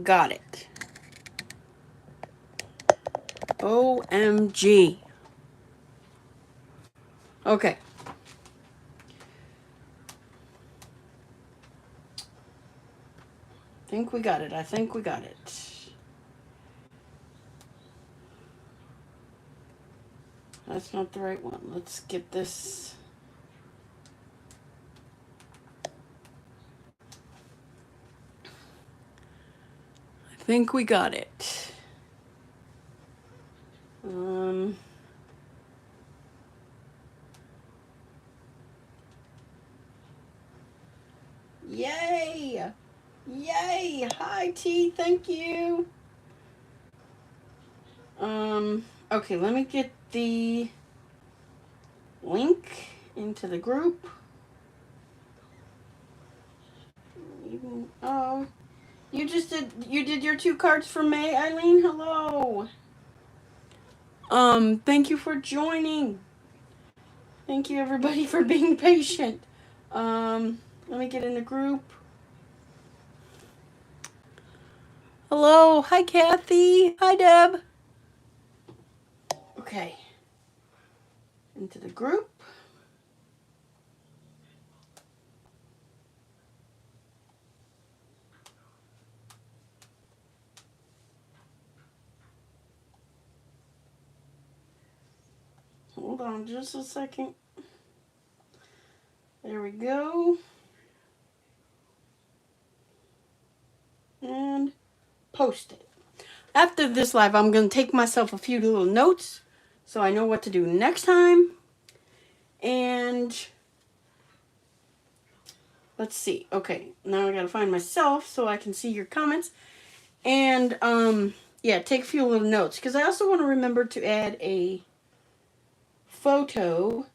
got it. OMG. Okay. Think we got it. I think we got it. That's not the right one. Let's get this. I think we got it. Yay! Yay! Hi T, thank you. Okay, let me get the link into the group. Oh, you did your 2 cards for May, Eileen. Hello. Thank you for joining. Thank you everybody for being patient. Let me get in the group. Hello, hi Kathy. Hi Deb. Okay. Into the group. Hold on just a second. There we go. And post it. After this live, I'm going to take myself a few little notes so I know what to do next time. And let's see. Okay, now I got to find myself so I can see your comments. And yeah, take a few little notes because I also want to remember to add a photo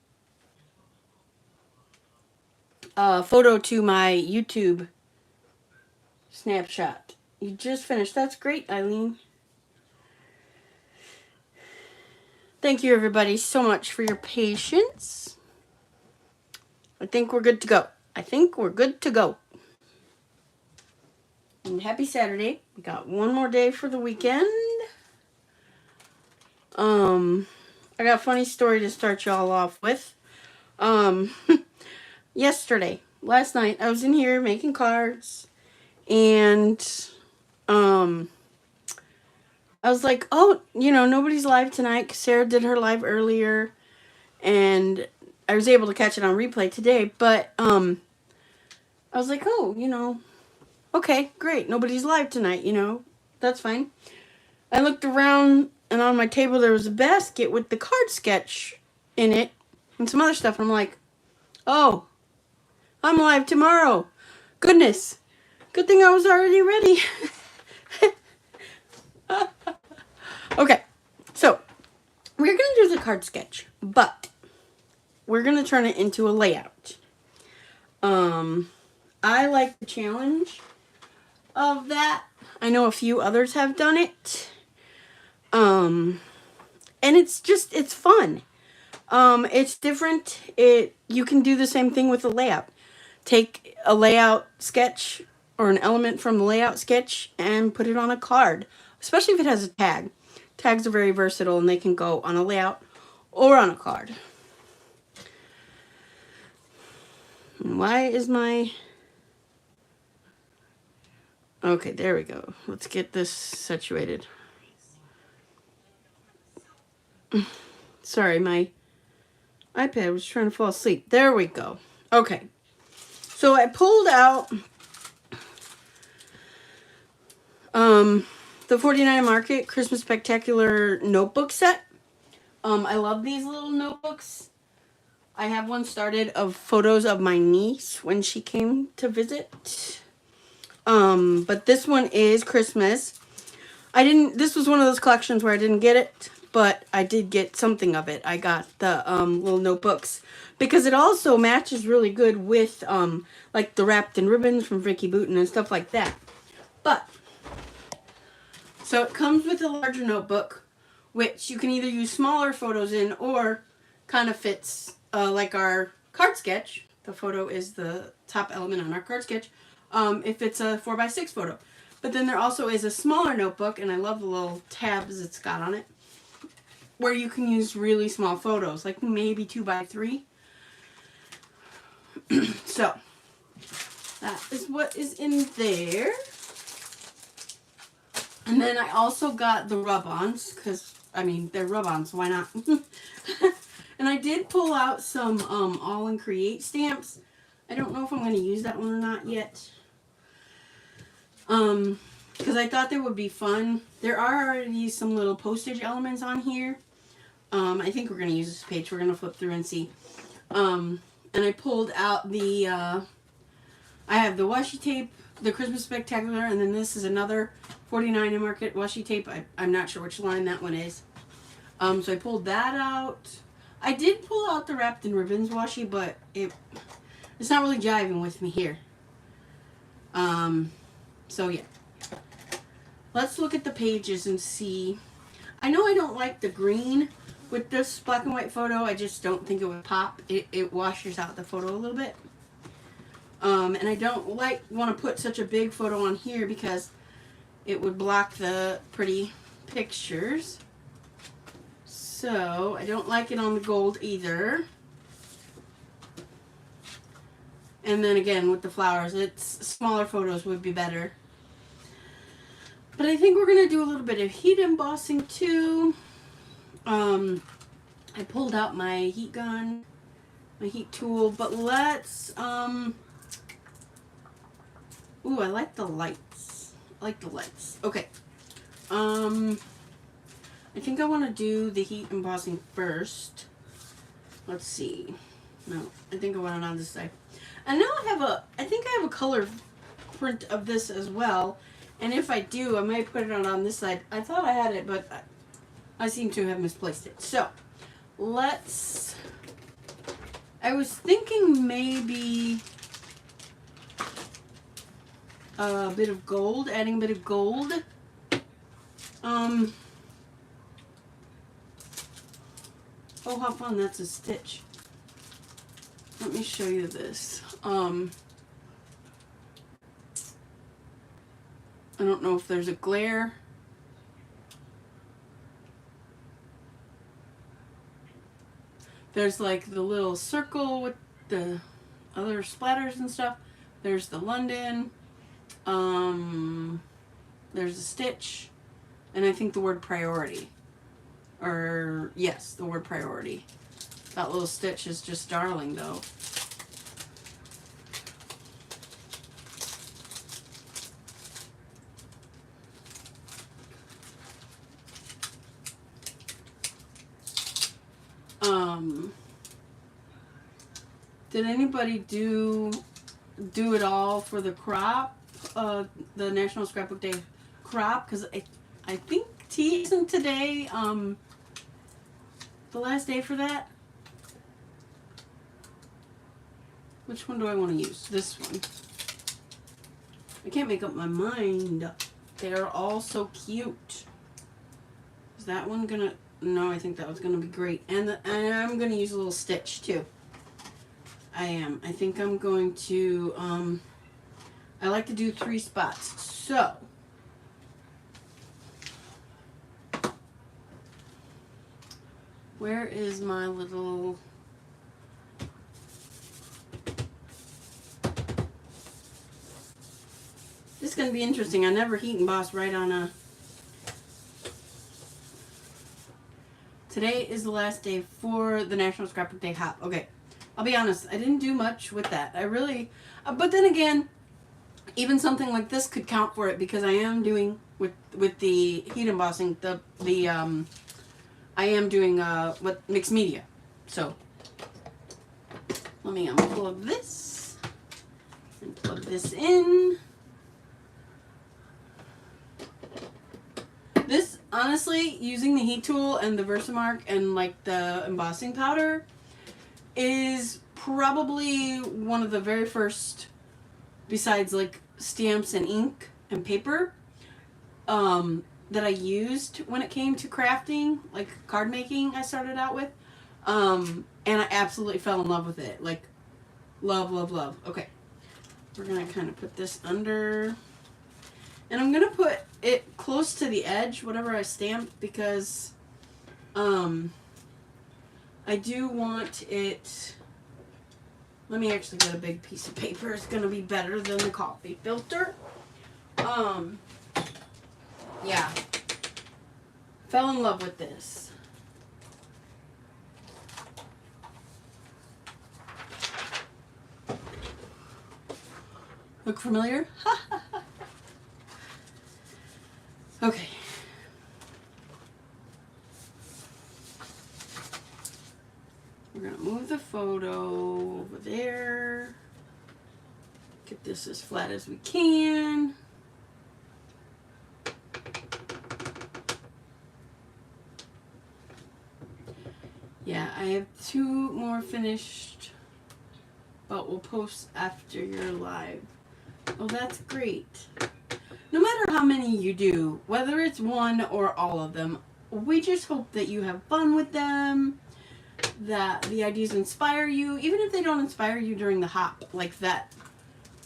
to my YouTube snapshot. You just finished. That's great, Eileen. Thank you, everybody, so much for your patience. I think we're good to go. I think we're good to go. And happy Saturday. We got one more day for the weekend. I got a funny story to start y'all off with. Last night, I was in here making cards, and I was like, oh, nobody's live tonight because Sarah did her live earlier, and I was able to catch it on replay today, but I was like, oh, okay, great, nobody's live tonight, that's fine. I looked around, and on my table there was a basket with the card sketch in it and some other stuff, and I'm like, oh, I'm live tomorrow. Goodness. Good thing I was already ready. Okay, so we're going to do the card sketch, but we're going to turn it into a layout. I like the challenge of that. I know a few others have done it. And it's fun. It's different. You can do the same thing with a layout. Take a layout sketch or an element from the layout sketch and put it on a card, especially if it has a tag. Tags are very versatile and they can go on a layout or on a card. Why is my... Okay, there we go. Let's get this situated. Sorry, my iPad was trying to fall asleep. There we go. Okay. So I pulled out the 49 Market Christmas Spectacular notebook set. I love these little notebooks. I have one started of photos of my niece when she came to visit. But this one is Christmas. This was one of those collections where I didn't get it, but I did get something of it. I got the little notebooks because it also matches really good with like the wrapped in ribbons from Vicky Bouton and stuff like that. But so it comes with a larger notebook, which you can either use smaller photos in or kind of fits like our card sketch. The photo is the top element on our card sketch. If it's a 4x6 photo. But then there also is a smaller notebook, and I love the little tabs it's got on it, where you can use really small photos, like maybe 2x3. So that is what is in there. And then I also got the rub-ons, because, I mean, they're rub-ons, why not? And I did pull out some All in Create stamps. I don't know if I'm going to use that one or not yet. Because I thought they would be fun. There are already some little postage elements on here. I think we're going to use this page. We're going to flip through and see. And I pulled out the, I have the washi tape, the Christmas Spectacular, and then this is another 49 Market washi tape. I'm not sure which line that one is. So I pulled that out. I did pull out the Wrapped in Ribbons washi, but it's not really jiving with me here. So yeah. Let's look at the pages and see. I know I don't like the green with this black and white photo. I just don't think it would pop. It washes out the photo a little bit. And I don't want to put such a big photo on here because it would block the pretty pictures. So I don't like it on the gold either. And then again with the flowers, smaller photos would be better. But I think we're going to do a little bit of heat embossing too. I pulled out my heat gun, my heat tool, but let's, ooh, I like the lights. I like the lights. Okay. I think I want to do the heat embossing first. Let's see. No, I think I want it on this side. And now I think I have a color print of this as well. And if I do, I might put it on this side. I thought I had it, but I seem to have misplaced it. So, I was thinking maybe a bit of gold, adding a bit of gold. Oh, how fun, that's a stitch. Let me show you this. I don't know if there's a glare. There's like the little circle with the other splatters and stuff. There's the London. There's a stitch. And I think the word priority. Or, yes, the word priority. That little stitch is just darling, though. Did anybody do it all for the crop? The National Scrapbook Day crop? Because I think isn't today the last day for that? Which one do I want to use? This one. I can't make up my mind. They're all so cute. Is that one gonna... No, I think that was gonna be great. And I'm gonna use a little stitch too. I am. I think I'm going to... I like to do 3 spots. So... where is my little... This is going to be interesting. I never heat emboss right on a... Today is the last day for the National Scrapbook Day Hop. Okay, I'll be honest. I didn't do much with that. I really... but then again, even something like this could count for it because I am doing, with the heat embossing, I am doing mixed media. So, let me unplug this and plug this in. This, honestly, using the heat tool and the Versamark and like the embossing powder is probably one of the very first, besides like stamps and ink and paper, that I used when it came to crafting, like card making I started out with. And I absolutely fell in love with it. Like, love, love, love. Okay. We're going to kind of put this under. And I'm going to put it close to the edge, whatever I stamp, because I do want it... Let me actually get a big piece of paper. It's going to be better than the coffee filter. Yeah. Fell in love with this. Look familiar? Okay. We're going to move the photo over there. Get this as flat as we can. Yeah, I have 2 more finished, but we'll post after you're live. Oh, that's great. No matter how many you do, whether it's one or all of them, we just hope that you have fun with them, that the ideas inspire you, even if they don't inspire you during the hop, like that.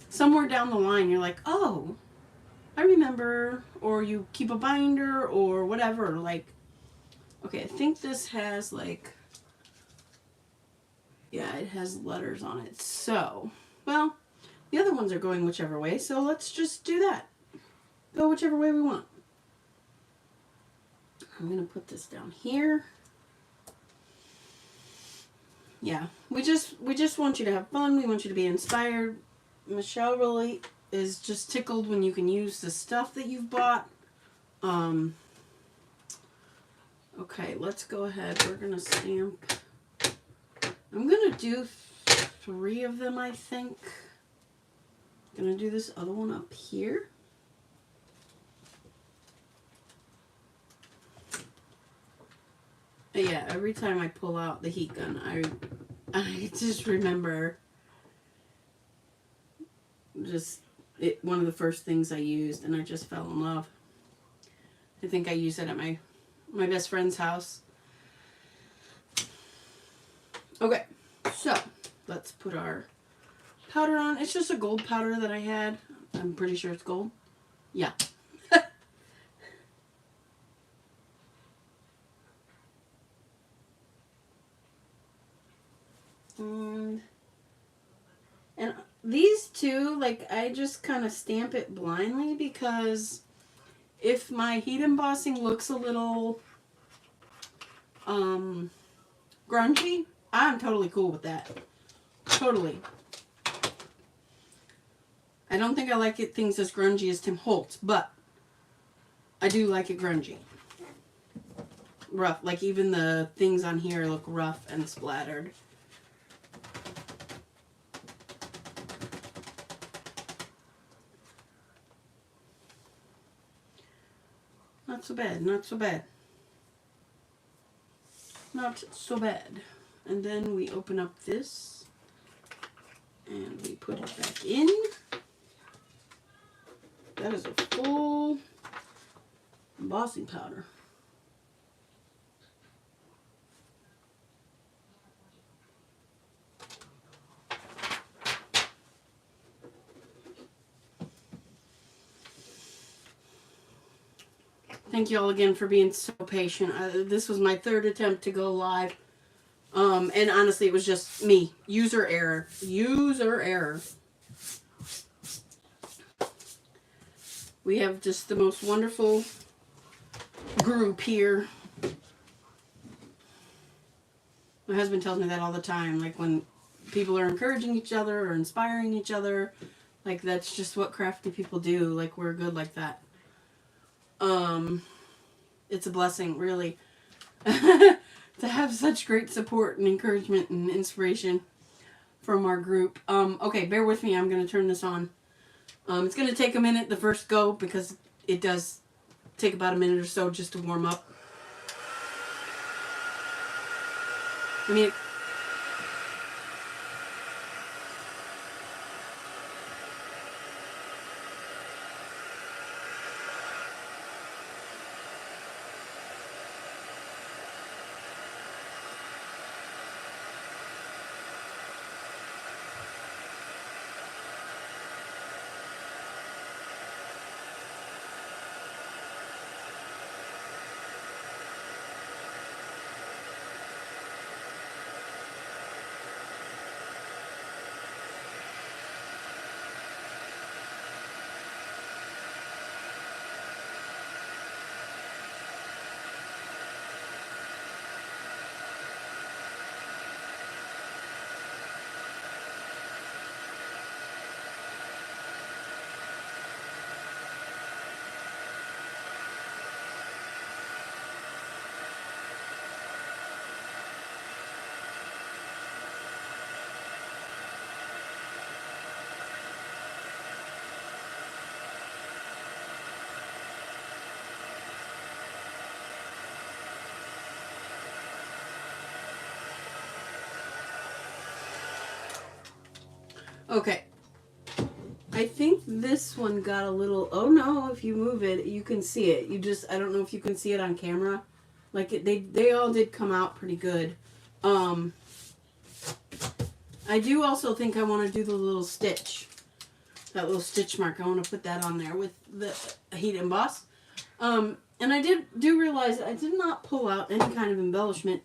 Somewhere down the line, you're like, oh, I remember, or you keep a binder, or whatever, like, okay, I think this has, like, yeah, it has letters on it, so, well, the other ones are going whichever way, so let's just do that. Go whichever way we want. I'm going to put this down here. Yeah, we just want you to have fun. We want you to be inspired. Michelle really is just tickled when you can use the stuff that you've bought. Okay, let's go ahead. We're going to stamp. I'm going to do 3 of them, I think. I'm going to do this other one up here. Yeah, every time I pull out the heat gun, I just remember one of the first things I used, and I just fell in love. I think I used it at my best friend's house. Okay, so let's put our powder on. It's just a gold powder that I had. I'm pretty sure it's gold. Yeah. And these two, like, I just kind of stamp it blindly because if my heat embossing looks a little grungy, I'm totally cool with that. Totally. I don't think I like things as grungy as Tim Holtz, but I do like it grungy. Rough. Like, even the things on here look rough and splattered. Not so bad, not so bad. Not so bad. And then we open up this and we put it back in. That is a full embossing powder. Thank you all again for being so patient. This was my 3rd attempt to go live. And honestly, it was just me. User error. User error. We have just the most wonderful group here. My husband tells me that all the time. Like, when people are encouraging each other or inspiring each other, like, that's just what crafty people do. Like, we're good like that. It's a blessing, really, to have such great support and encouragement and inspiration from our group. Okay, bear with me. I'm going to turn this on. It's going to take a minute the first go because it does take about a minute or so just to warm up. I mean, Okay. I think this one got a little... Oh, no. If you move it, you can see it. You just... I don't know if you can see it on camera. Like, they all did come out pretty good. I do also think I want to do the little stitch. That little stitch mark. I want to put that on there with the heat emboss. And I do realize I did not pull out any kind of embellishment.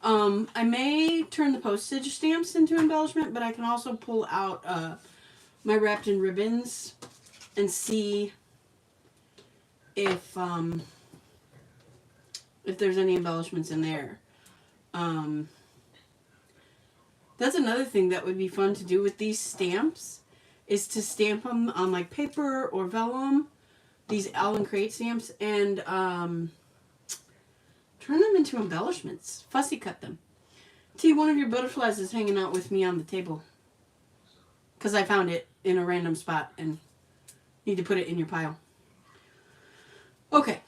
I may turn the postage stamps into embellishment, but I can also pull out my wrapped in ribbons and see if there's any embellishments in there. That's another thing that would be fun to do with these stamps, is to stamp them on like paper or vellum, these Allen Crate stamps, and turn them into embellishments. Fussy cut them. T, one of your butterflies is hanging out with me on the table. Because I found it in a random spot and need to put it in your pile. Okay,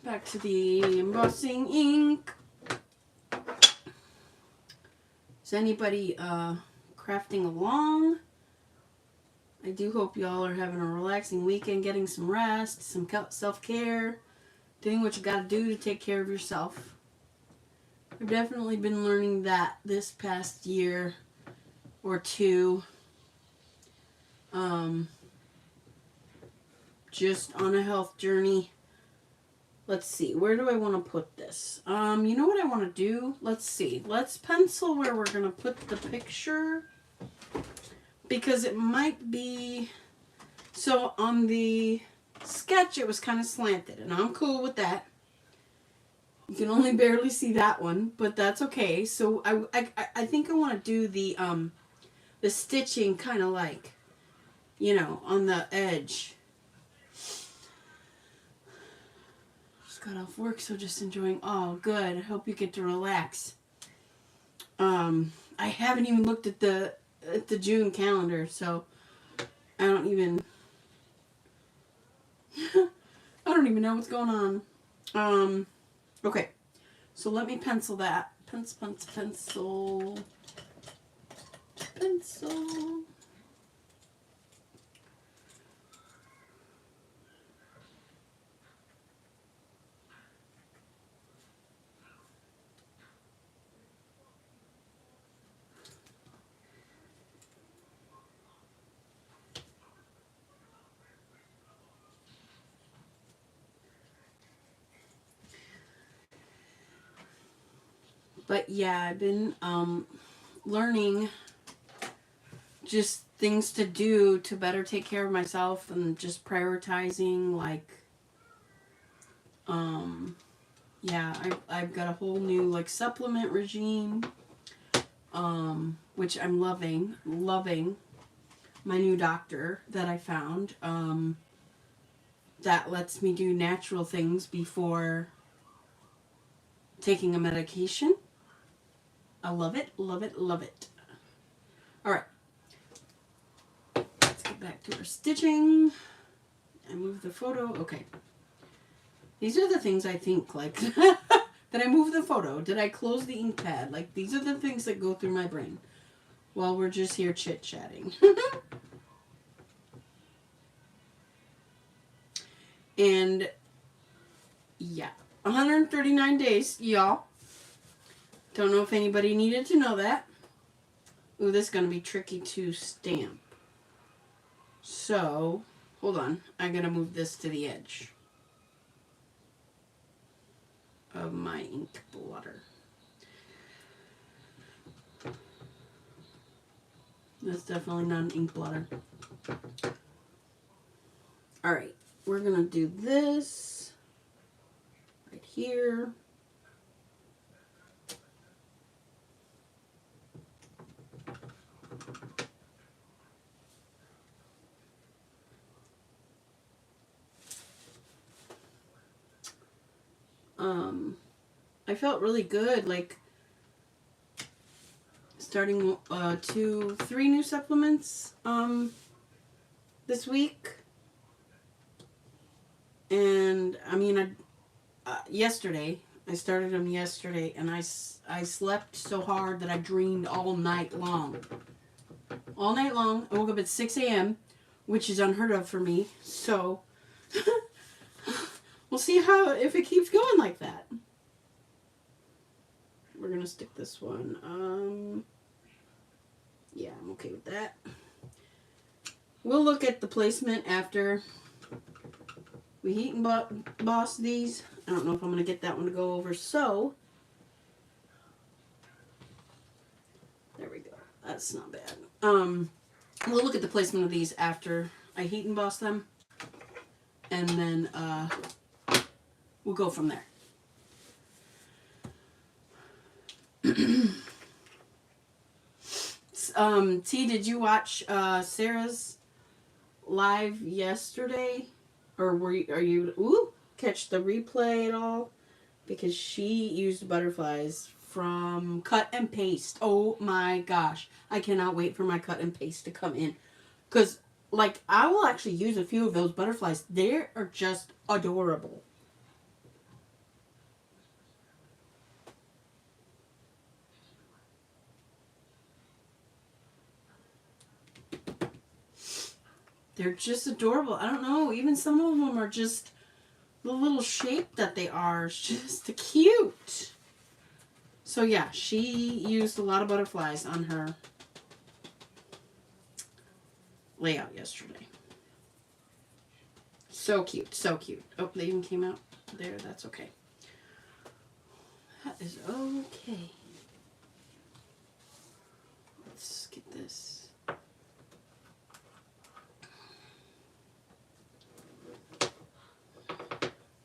back to the embossing ink. Is anybody crafting along? I do hope y'all are having a relaxing weekend, getting some rest, some self-care, doing what you gotta do to take care of yourself. I've definitely been learning that this past year or two. Just on a health journey. Let's see, where do I want to put this? You know what I want to do? Let's see. Let's pencil where we're going to put the picture. Because it might be... So on the sketch, it was kind of slanted. And I'm cool with that. You can only barely see that one. But that's okay. So I think I want to do the stitching kind of like, you know, on the edge. Got off work, so just enjoying. Oh, good. I hope you get to relax. I haven't even looked at the June calendar, so I don't even know what's going on. Okay, so let me pencil that. Pencil. But yeah, I've been learning just things to do to better take care of myself, and just prioritizing, like, yeah, I've got a whole new, like, supplement regime, which I'm loving my new doctor that I found, that lets me do natural things before taking a medication. I love it. All right. Let's get back to our stitching. I moved the photo. Okay. These are the things I think, like, did I move the photo? Did I close the ink pad? Like, these are the things that go through my brain while we're just here chit-chatting. And, yeah. 139 days, y'all. Don't know if anybody needed to know that. Ooh, this is going to be tricky to stamp. So, hold on. I'm going to move this to the edge of my ink blotter. That's definitely not an ink blotter. Alright, we're going to do this right here. I felt really good, like, starting 3 new supplements this week. And I mean, yesterday I started them yesterday, and I slept so hard that I dreamed all night long. all night long. I woke up at 6 a.m., which is unheard of for me. So we'll see if it keeps going like that. We're going to stick this one. Yeah, I'm okay with that. We'll look at the placement after we heat and boss these. I don't know if I'm going to get that one to go over. So, there we go. That's not bad. We'll look at the placement of these after I heat and boss them. And then we'll go from there. T, did you watch Sarah's live yesterday? Or are you catch the replay at all? Because she used butterflies from cut and paste. Oh my gosh. I cannot wait for my cut and paste to come in. Because, like, I will actually use a few of those butterflies. They are just adorable. They're just adorable. I don't know. Even some of them are just the little shape that they are. It's just cute. So yeah, she used a lot of butterflies on her layout yesterday. So cute. So cute. Oh, they even came out there. That's okay. That is okay. Let's get this.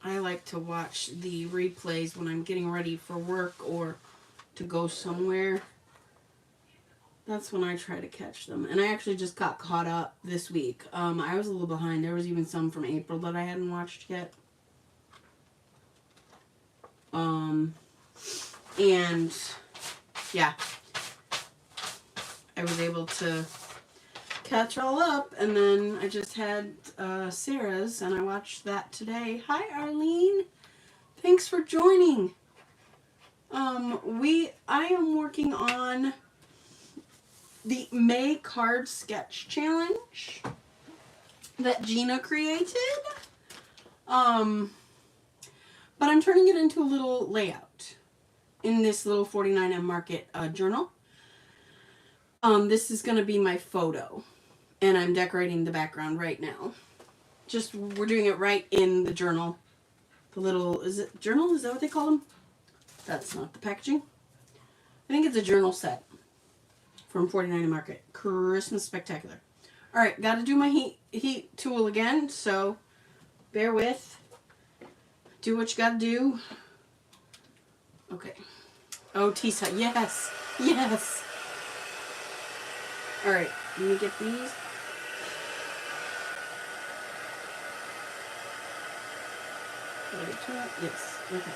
I like to watch the replays when I'm getting ready for work or to go somewhere. That's when I try to catch them. And I actually just got caught up this week. I was a little behind. There was even some from April that I hadn't watched yet. And yeah, I was able to catch all up, and then I just had Sarah's, and I watched that today. Hi, Arlene. Thanks for joining. I am working on the May card sketch challenge that Gina created. But I'm turning it into a little layout in this little 49M Market journal. This is going to be my photo, and I'm decorating the background right now. We're doing it right in the journal. The little, is it journal? Is that what they call them? That's not the packaging. I think it's a journal set from 49 Market. Christmas Spectacular. Alright, got to do my heat tool again, so bear with. Do what you got to do. Okay. Oh, Tisa, yes. Yes. Alright, let me get these. Did I get two? Yes. Okay.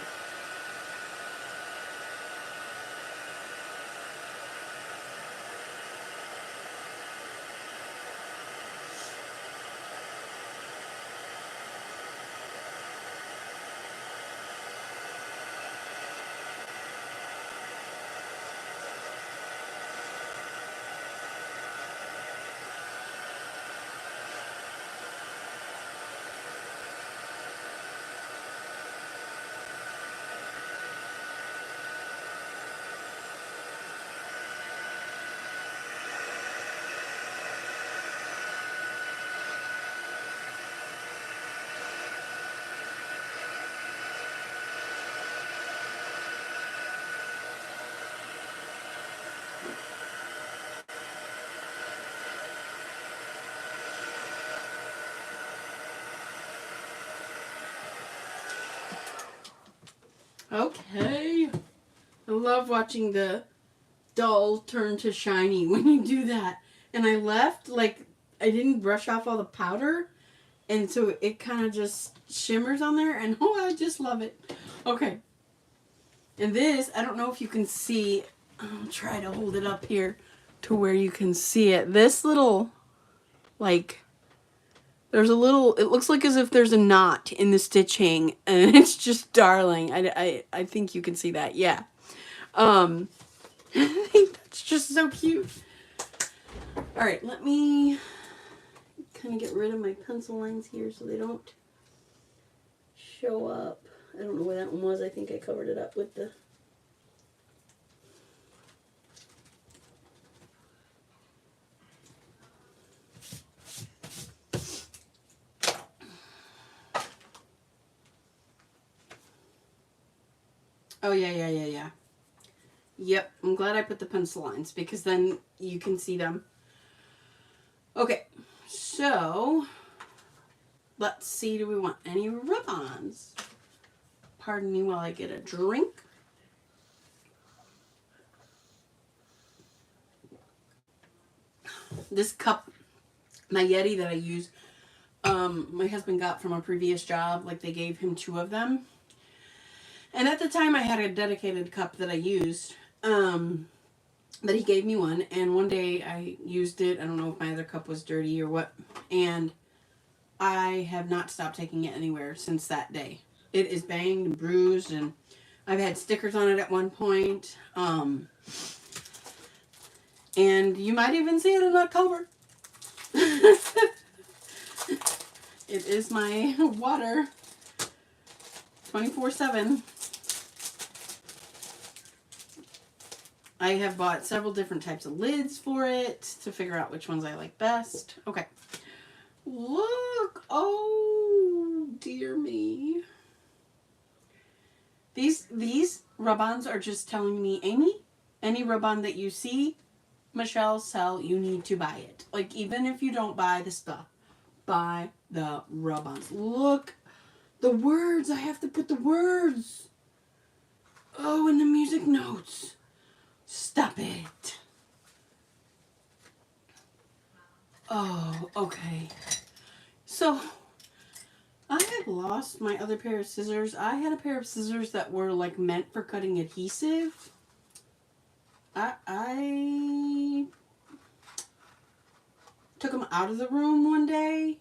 Okay. I love watching the dull turn to shiny when you do that. And I left, like, I didn't brush off all the powder. And so it kind of just shimmers on there. And oh, I just love it. Okay. And this, I don't know if you can see. I'll try to hold it up here to where you can see it. This little, like, there's a little, it looks like as if there's a knot in the stitching, and it's just darling. I think you can see that, yeah. I think that's just so cute. All right, let me kind of get rid of my pencil lines here so they don't show up. I don't know where that one was. I think I covered it up with the... Oh, yeah. Yep, I'm glad I put the pencil lines because then you can see them. Okay, so let's see, do we want any rub-ons? Pardon me while I get a drink. This cup, my Yeti that I use, my husband got from a previous job. Like, they gave him 2 of them. And at the time, I had a dedicated cup that I used. But he gave me one. And one day, I used it. I don't know if my other cup was dirty or what. And I have not stopped taking it anywhere since that day. It is banged and bruised. And I've had stickers on it at one point. And you might even see it in that cover. It is my water 24/7. I have bought several different types of lids for it to figure out which ones I like best. Okay. Look. Oh, dear me. These rub-ons are just telling me, Amy, any rub-on that you see Michelle sell, you need to buy it. Like, even if you don't buy the stuff, buy the rub-ons. Look, the words. I have to put the words. Oh, and the music notes. Stop it. Oh, okay. So, I had lost my other pair of scissors. I had a pair of scissors that were, like, meant for cutting adhesive. I took them out of the room one day.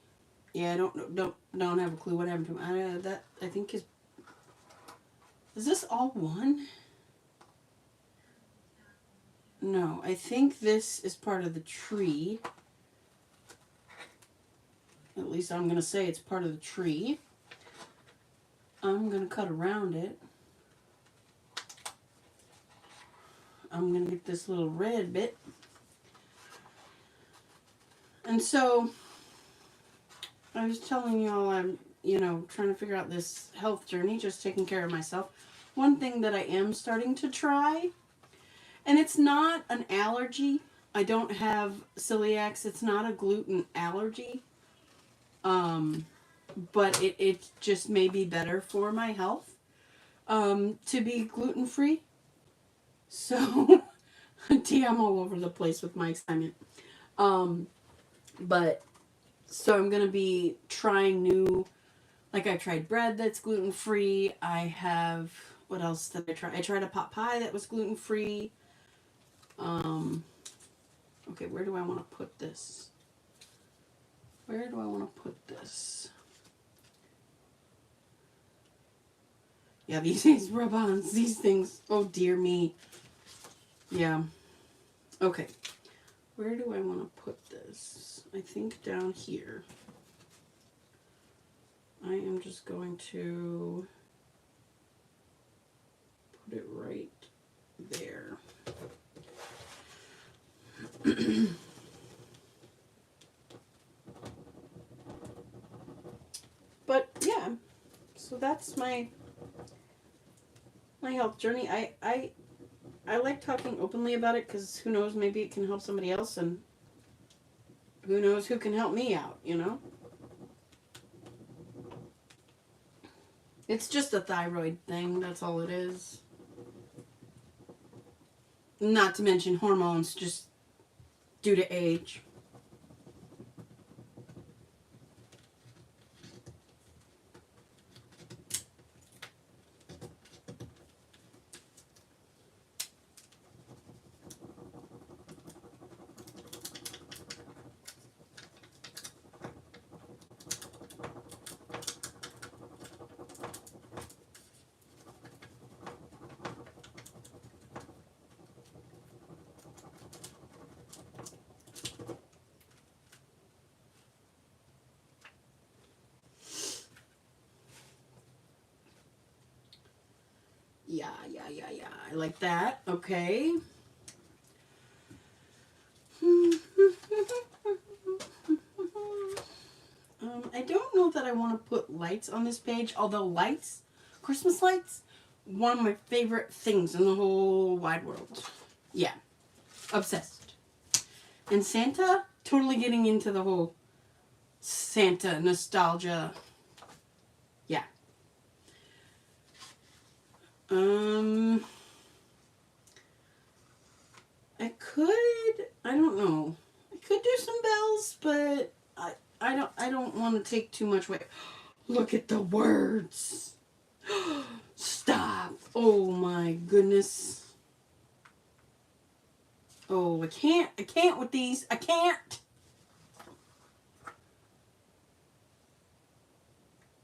Yeah, I don't have a clue what happened to them. That I think is this all one? No, I think this is part of the tree. At least I'm gonna say it's part of the tree. I'm gonna cut around it. I'm gonna get this little red bit. And so I was telling y'all I'm, trying to figure out this health journey, just taking care of myself. One thing that I am starting to try, and it's not an allergy. I don't have celiacs. It's not a gluten allergy. But it just may be better for my health to be gluten-free. So, I'm all over the place with my excitement. But, so I'm going to be trying new, like I tried bread that's gluten-free. I have, what else did I try? I tried a pot pie that was gluten-free. Okay, where do I want to put this? Where do I want to put this? Yeah, these rub-ons, these things. Oh, dear me. Yeah. Okay. Where do I want to put this? I think down here. I am just going to put it right there. But yeah, so that's my health journey. I like talking openly about it because who knows, maybe it can help somebody else, and who knows who can help me out, It's just a thyroid thing, that's all it is. Not to mention hormones, just due to age. Yeah. I like that. Okay. I don't know that I want to put lights on this page, although lights, Christmas lights, one of my favorite things in the whole wide world. Yeah. Obsessed. And Santa, totally getting into the whole Santa nostalgia. Yeah. I don't know. I could do some bells, but I don't want to take too much weight. Look at the words. Stop. Oh my goodness. Oh, I can't with these. I can't.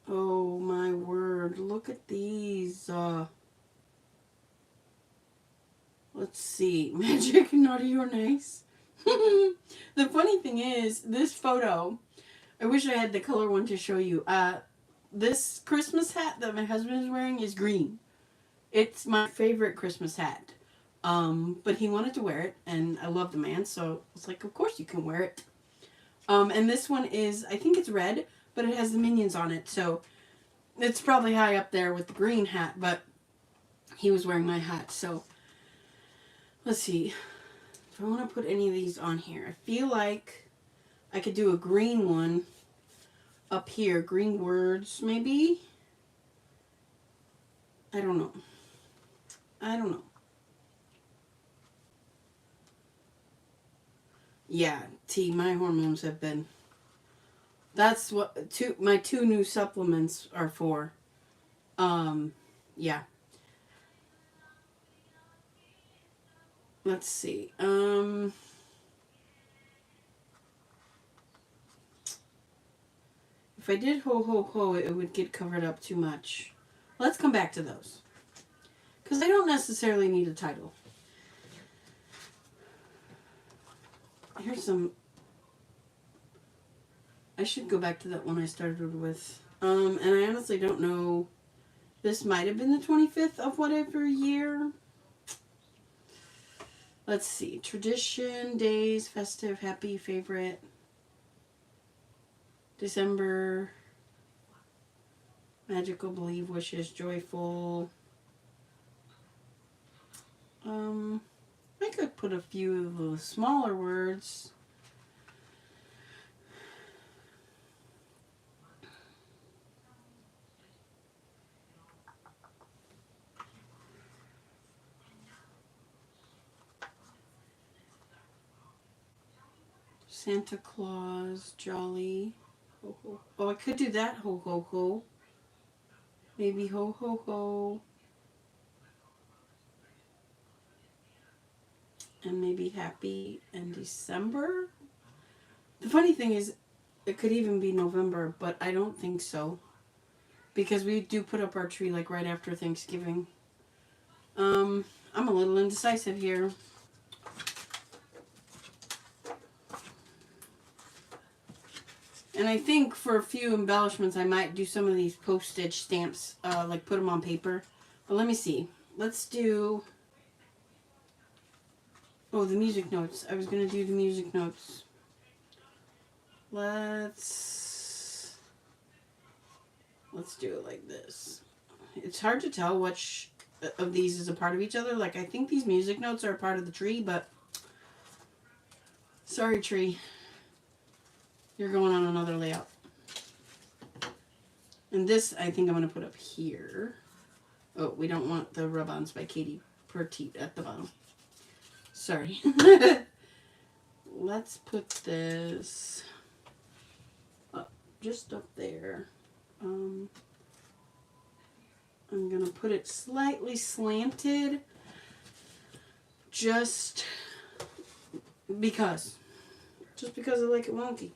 Oh my word. Look at these. Let's see. Magic, naughty or nice. The funny thing is, this photo, I wish I had the color one to show you. This Christmas hat that my husband is wearing is green. It's my favorite Christmas hat. But he wanted to wear it, and I love the man, so it's like, of course you can wear it. And this one is, I think it's red, but it has the minions on it, so it's probably high up there with the green hat, but he was wearing my hat, so let's see. If I want to put any of these on here, I feel like I could do a green one up here. Green words, maybe? I don't know. Yeah, my hormones have been... That's what my two new supplements are for. Yeah. Let's see. If I did ho ho ho, it would get covered up too much. Let's come back to those. Because I don't necessarily need a title. Here's some... I should go back to that one I started with. And I honestly don't know. This might have been the 25th of whatever year. Let's see. Tradition, days, festive, happy, favorite. December. Magical, believe, wishes, joyful. I could put a few of the smaller words. Santa Claus, jolly. Ho, ho. Oh, I could do that ho ho ho. Maybe ho ho ho. And maybe happy in December. The funny thing is, it could even be November, but I don't think so. Because we do put up our tree like right after Thanksgiving. I'm a little indecisive here. And I think for a few embellishments, I might do some of these postage stamps, like put them on paper. But let me see. Let's do... Oh, the music notes. I was going to do the music notes. Let's do it like this. It's hard to tell which of these is a part of each other. Like, I think these music notes are a part of the tree, but... Sorry, tree. You're going on another layout. And this, I think I'm going to put up here. Oh, we don't want the Rub-Ons by Katie Petite at the bottom. Sorry. Let's put this up, just up there. I'm going to put it slightly slanted. Just because. Just because I like it wonky.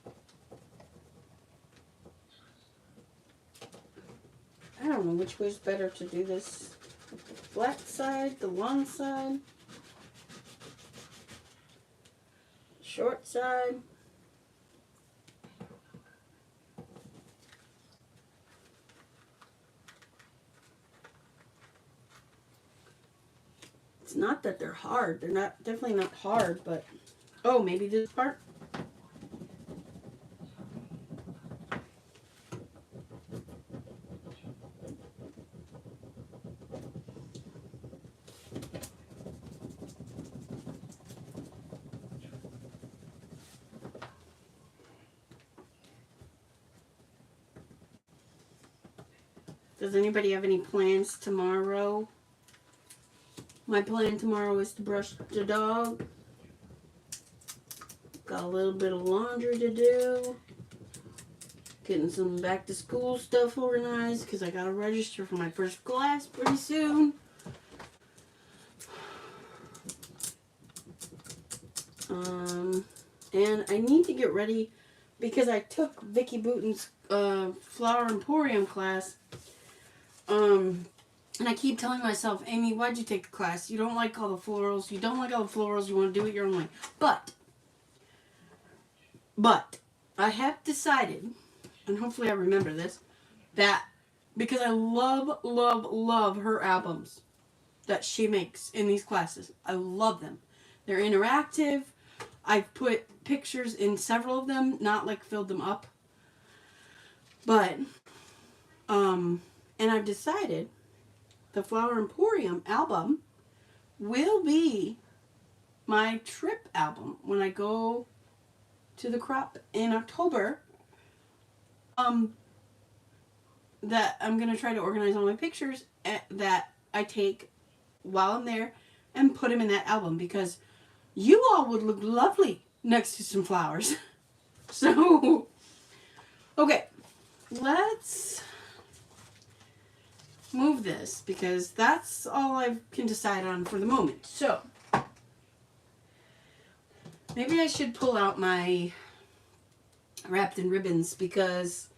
I don't know which way's better to do this. The flat side, the long side, short side. not that they're hard. They're not, definitely not hard, but, oh, maybe this part? Does anybody have any plans tomorrow? My plan tomorrow is to brush the dog. Got a little bit of laundry to do. Getting some back to school stuff organized because I gotta register for my first class pretty soon. And I need to get ready because I took Vicky Booten's Flower Emporium class. And I keep telling myself, Amy, why'd you take the class? You don't like all the florals. You don't like all the florals. You want to do it your own way. But I have decided, and hopefully I remember this, that because I love, love, love her albums that she makes in these classes. I love them. They're interactive. I've put pictures in several of them, not like filled them up. But, and I've decided the Flower Emporium album will be my trip album when I go to the crop in October. That I'm going to try to organize all my pictures that I take while I'm there and put them in that album because you all would look lovely next to some flowers. So, okay, let's move this because that's all I can decide on for the moment. So, maybe I should pull out my Wrapped in Ribbons because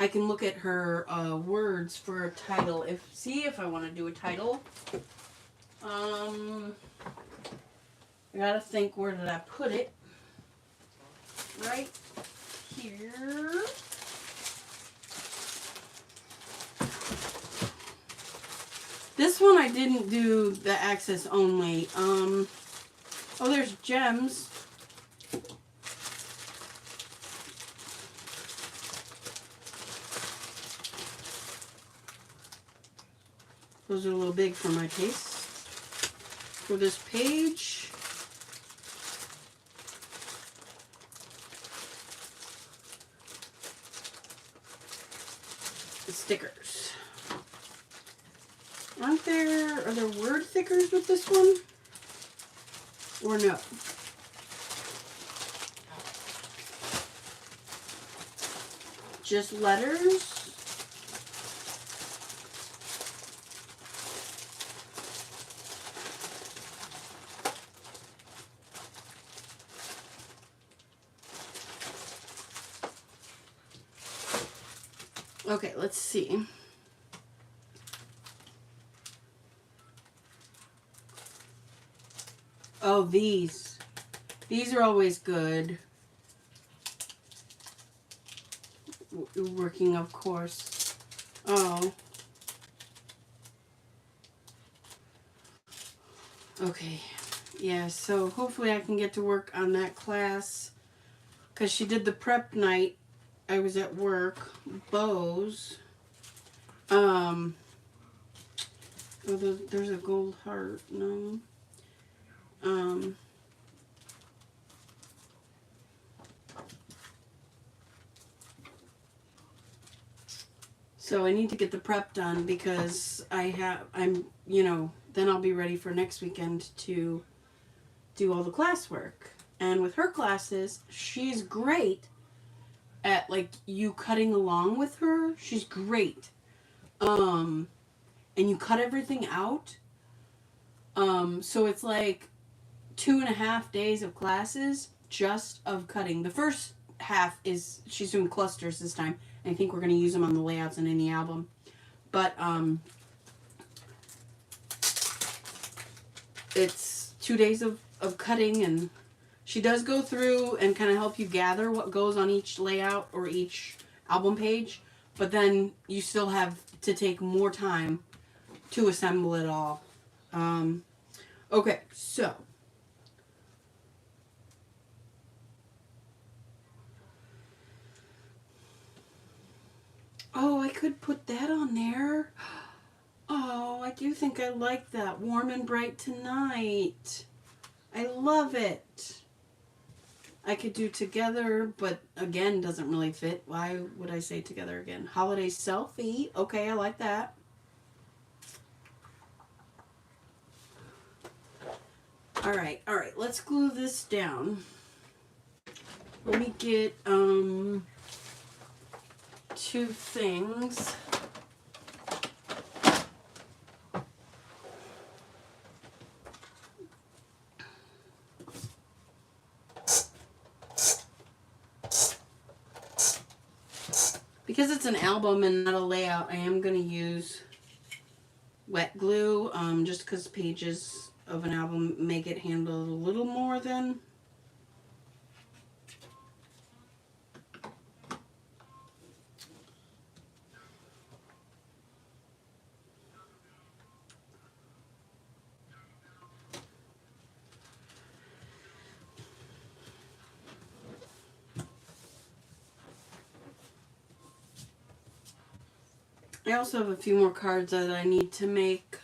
I can look at her words for a title. See if I want to do a title. I gotta think, where did I put it? Right here. This one I didn't do the access only. Oh, there's gems. Those are a little big for my taste. For this page. The stickers. Are there word stickers with this one? Or no? Just letters? Okay, let's see. Oh, these. These are always good. Working, of course. Oh. Okay. Yeah, so hopefully I can get to work on that class. Because she did the prep night. I was at work. Bows. Oh, there's a gold heart. No. So I need to get the prep done because then I'll be ready for next weekend to do all the classwork. And with her classes, she's great at like you cutting along with her. She's great. And you cut everything out. So it's like 2.5 days of classes just of cutting. The first half is she's doing clusters this time. I think we're going to use them on the layouts and in the album. But it's 2 days of cutting, and she does go through and kind of help you gather what goes on each layout or each album page. But then you still have to take more time to assemble it all. Okay, so oh, I could put that on there. Oh, I do think I like that. Warm and bright tonight. I love it. I could do together, but again, doesn't really fit. Why would I say together again? Holiday selfie. Okay, I like that. All right, let's glue this down. Let me get two things. Because it's an album and not a layout, I am going to use wet glue, just because pages of an album may get handled a little more than. I also have a few more cards that I need to make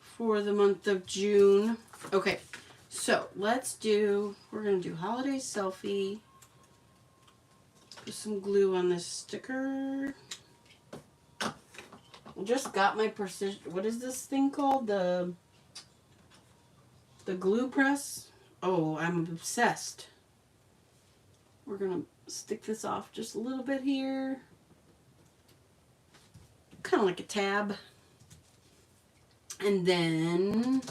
for the month of June. Okay, so we're going to do holiday selfie. Put some glue on this sticker. I just got my precision, what is this thing called? The glue press. Oh, I'm obsessed. We're going to stick this off just a little bit here. Kind of like a tab. And then,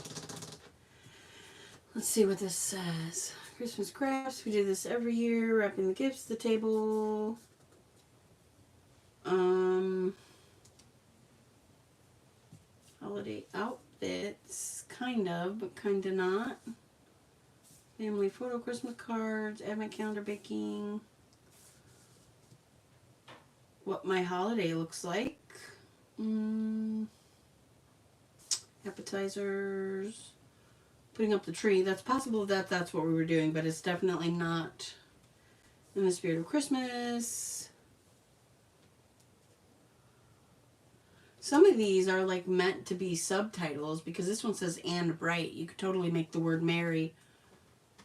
let's see what this says. Christmas crafts. We do this every year. Wrapping the gifts, the table. Holiday outfits. Kind of, but kind of not. Family photo, Christmas cards, advent calendar baking. What my holiday looks like. Appetizers. Putting up the tree. That's possible that that's what we were doing, but it's definitely not in the spirit of Christmas. Some of these are like meant to be subtitles because this one says and bright. You could totally make the word merry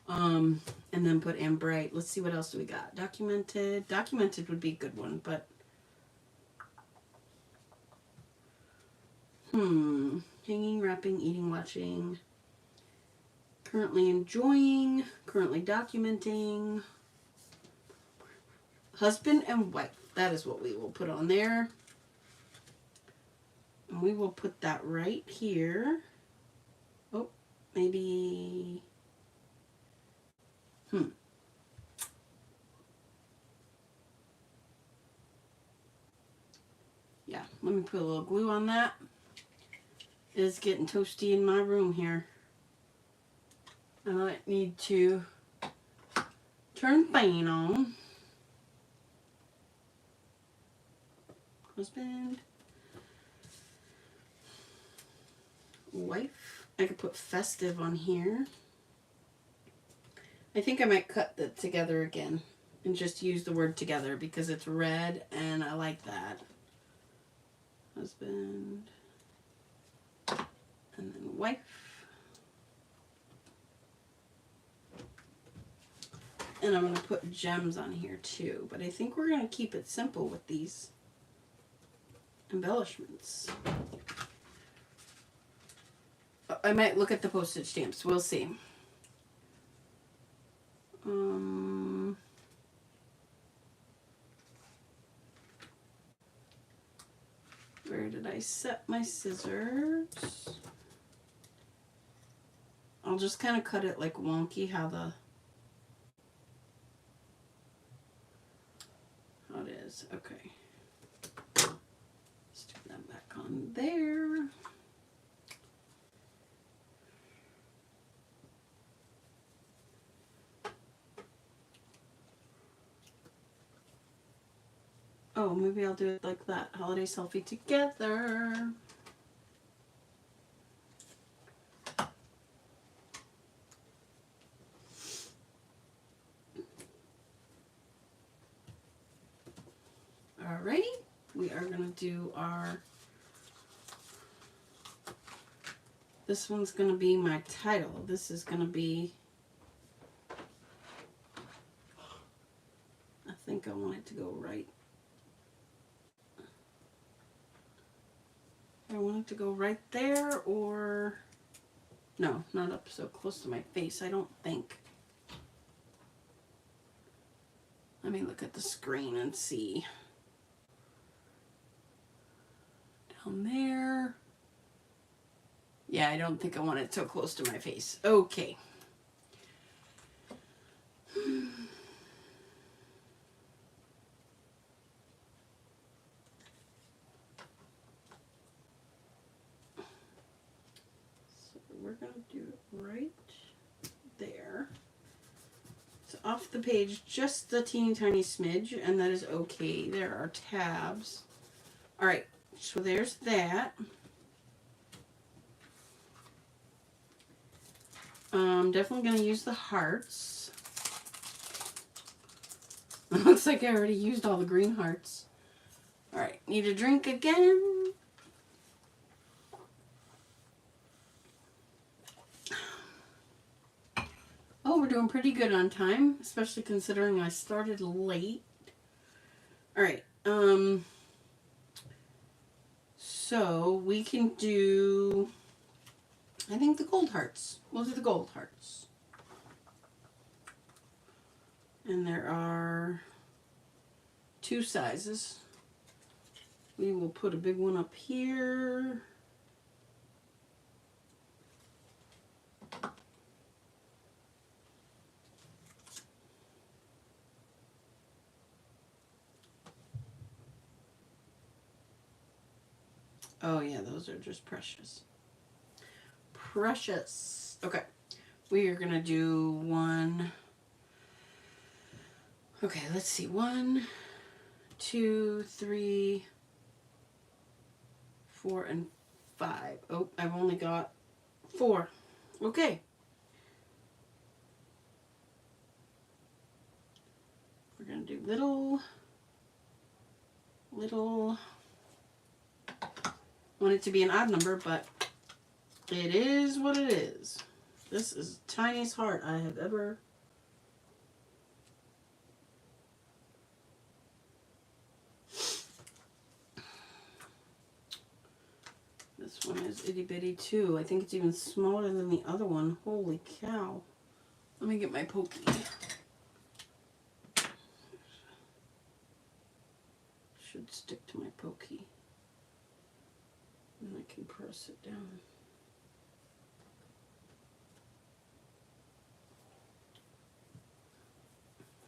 and then put and bright. Let's see what else do we got. Documented. Documented would be a good one, but hanging, wrapping, eating, watching. Currently enjoying, currently documenting. Husband and wife. That is what we will put on there. And we will put that right here. Oh, maybe. Yeah, let me put a little glue on that. It's getting toasty in my room here. I might need to turn the fan on. Husband. Wife. I could put festive on here. I think I might cut that together again and just use the word together because it's red and I like that. Husband. And then wife. And I'm going to put gems on here too, but I think we're going to keep it simple with these embellishments. I might look at the postage stamps. We'll see. Where did I set my scissors? I'll just kind of cut it like wonky how it is. Okay. Stick that back on there. Oh, maybe I'll do it like that. Holiday selfie together. do our... This one's going to be my title. This is going to be... I think I want it to go right. I want it to go right there, or... No, not up so close to my face, I don't think. Let me look at the screen and see. Down there. Yeah, I don't think I want it so close to my face. Okay. So we're going to do it right there. It's off the page just a teeny tiny smidge, and that is okay. There are tabs. All right, so there's that. I'm definitely going to use the hearts. Looks like I already used all the green hearts. All right, need a drink again. Oh, we're doing pretty good on time, especially considering I started late. All right, so we can do... I think the gold hearts. We'll do the gold hearts. And there are 2 sizes. We will put a big one up here. Oh yeah, those are just precious. Precious. Okay, we are gonna do 1. Okay, let's see. 1, 2, 3, 4, and 5. Oh, I've only got 4. Okay. We're gonna do little. Want it to be an odd number, but it is what it is. This is the tiniest heart I have ever... This one is itty bitty too. I think it's even smaller than the other one. Holy cow. Let me get my pokey. Should stick to my pokey. And I can press it down.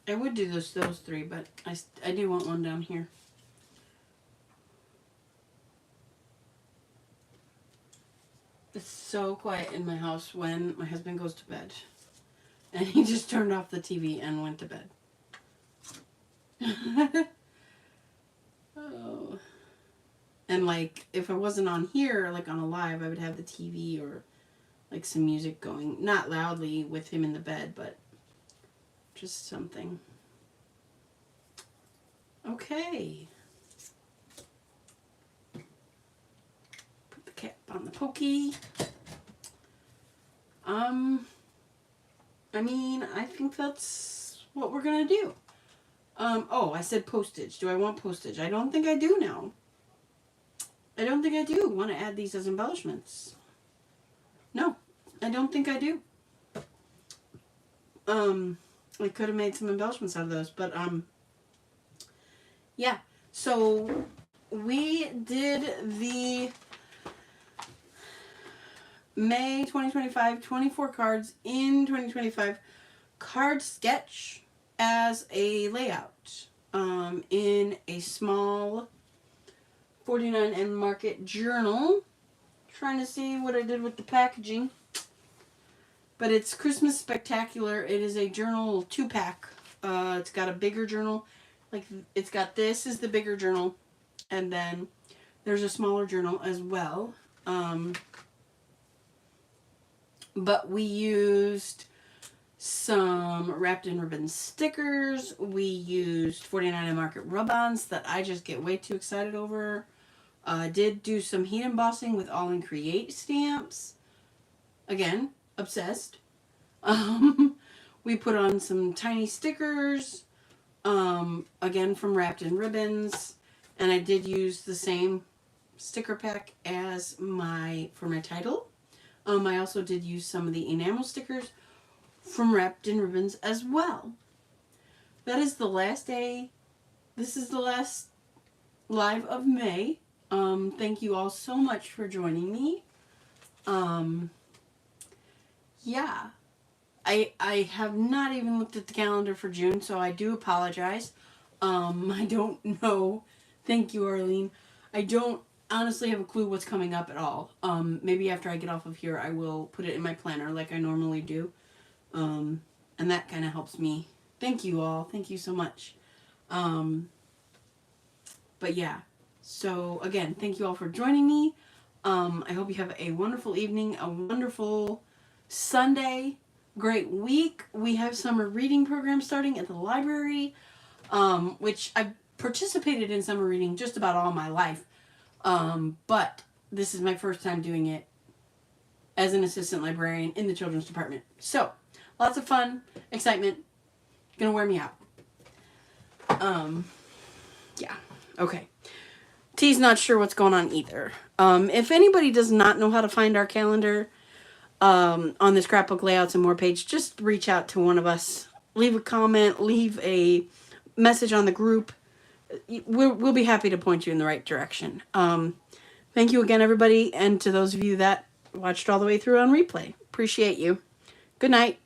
I would do those 3, but I do want one down here. It's so quiet in my house when my husband goes to bed. And he just turned off the TV and went to bed. Oh. And like, if I wasn't on here, like on a live, I would have the TV or like some music going. Not loudly with him in the bed, but just something. Okay. Put the cap on the pokey. I mean, I think that's what we're gonna do. Oh, I said postage. Do I want postage? I don't think I do now. I don't think I do want to add these as embellishments. No, I don't think I do. I could have made some embellishments out of those, but yeah. So we did the May 2025 24 cards in 2025 card sketch as a layout in a small 49 Market journal. Trying to see what I did with the packaging. But it's Christmas Spectacular. It is a journal 2-pack. It's got a bigger journal. Like, it's got this is the bigger journal. And then there's a smaller journal as well. But we used some wrapped in ribbon stickers. We used 49 Market rub-ons that I just get way too excited over. Did do some heat embossing with All in Create stamps. Again, obsessed. We put on some tiny stickers, again from Wrapped in Ribbons, and I did use the same sticker pack as for my title. I also did use some of the enamel stickers from Wrapped in Ribbons as well. That is the last day. This is the last live of May. Thank you all so much for joining me. Yeah. I have not even looked at the calendar for June, so I do apologize. I don't know. Thank you, Arlene. I don't honestly have a clue what's coming up at all. Maybe after I get off of here, I will put it in my planner like I normally do. And that kind of helps me. Thank you all. Thank you so much. But yeah. So again, thank you all for joining me. I hope you have a wonderful evening, a wonderful Sunday, great week. We have summer reading program starting at the library, which I've participated in summer reading just about all my life. But this is my first time doing it as an assistant librarian in the children's department. So, lots of fun, excitement, gonna wear me out. Yeah, okay. T's not sure what's going on either. If anybody does not know how to find our calendar on the Scrapbook Layouts and More page, just reach out to one of us. Leave a comment, leave a message on the group. We'll be happy to point you in the right direction. Thank you again, everybody, and to those of you that watched all the way through on replay. Appreciate you. Good night.